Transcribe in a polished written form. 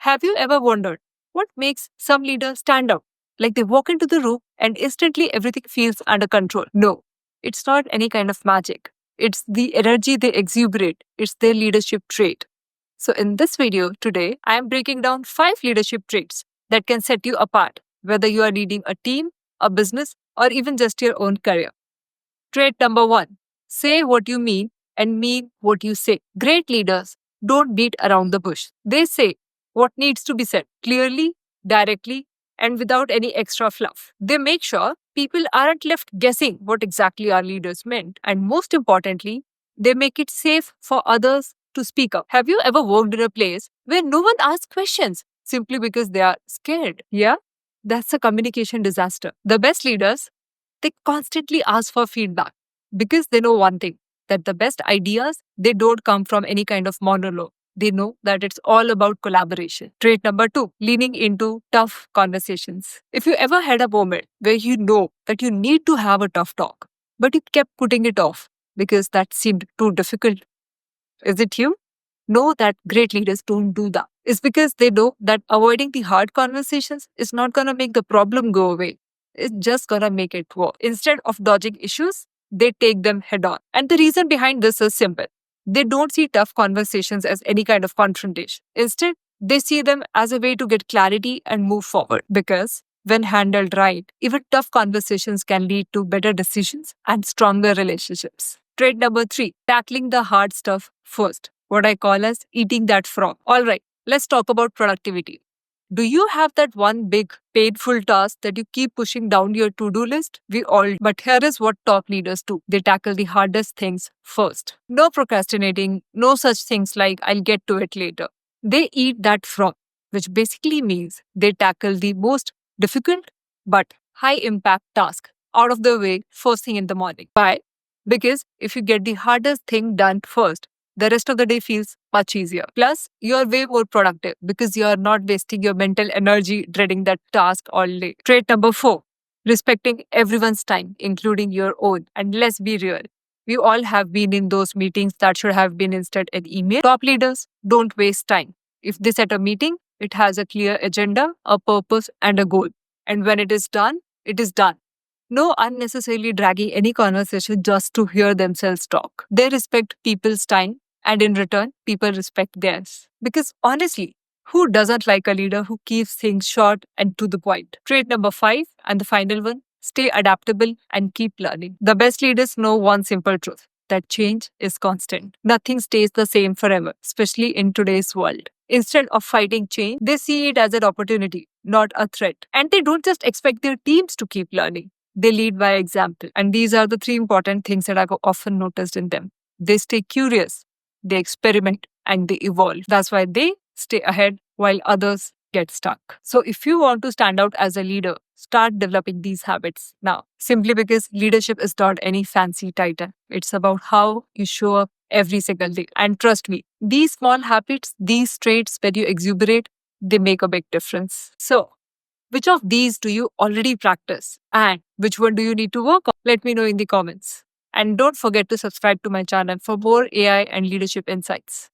Have you ever wondered what makes some leaders stand out? Like they walk into the room and instantly everything feels under control. No, it's not any kind of magic. It's the energy they exuberate. It's their leadership trait. So, in this video today, I am breaking down 5 leadership traits that can set you apart, whether you are leading a team, a business, or even just your own career. Trait number 1, say what you mean what you say. Great leaders don't beat around the bush. They say what needs to be said clearly, directly, and without any extra fluff. They make sure people aren't left guessing what exactly our leaders meant. And most importantly, they make it safe for others to speak up. Have you ever worked in a place where no one asks questions simply because they are scared? Yeah, that's a communication disaster. The best leaders, they constantly ask for feedback because they know one thing, that the best ideas, they don't come from any kind of monologue. They know that it's all about collaboration. Trait number 2, leaning into tough conversations. If you ever had a moment where you know that you need to have a tough talk, but you kept putting it off because that seemed too difficult, is it you? Know that great leaders don't do that. It's because they know that avoiding the hard conversations is not going to make the problem go away. It's just going to make it worse. Instead of dodging issues, they take them head on. And the reason behind this is simple. They don't see tough conversations as any kind of confrontation. Instead, they see them as a way to get clarity and move forward. Because when handled right, even tough conversations can lead to better decisions and stronger relationships. Trait number 3, tackling the hard stuff first. What I call as eating that frog. All right, let's talk about productivity. Do you have that one big, painful task that you keep pushing down your to-do list? We all, but here is what top leaders do. They tackle the hardest things first. No procrastinating, no such things like I'll get to it later. They eat that frog, which basically means they tackle the most difficult but high impact task out of the way first thing in the morning. Why? Because if you get the hardest thing done first, the rest of the day feels much easier. Plus, you're way more productive because you're not wasting your mental energy dreading that task all day. Trait number 4, respecting everyone's time, including your own. And let's be real, we all have been in those meetings that should have been instead an email. Top leaders don't waste time. If they set a meeting, it has a clear agenda, a purpose, and a goal. And when it is done, it is done. No unnecessarily dragging any conversation just to hear themselves talk. They respect people's time, and in return, people respect theirs. Because honestly, who doesn't like a leader who keeps things short and to the point? Trait number 5, and the final one, stay adaptable and keep learning. The best leaders know one simple truth, that change is constant. Nothing stays the same forever, especially in today's world. Instead of fighting change, they see it as an opportunity, not a threat. And they don't just expect their teams to keep learning. They lead by example. And these are the 3 important things that I've often noticed in them. They stay curious, they experiment, and they evolve. That's why they stay ahead while others get stuck. So if you want to stand out as a leader, start developing these habits now. Simply because leadership is not any fancy title. It's about how you show up every single day. And trust me, these small habits, these traits when you exuberate, they make a big difference. So, which of these do you already practice? And which one do you need to work on? Let me know in the comments. And don't forget to subscribe to my channel for more AI and leadership insights.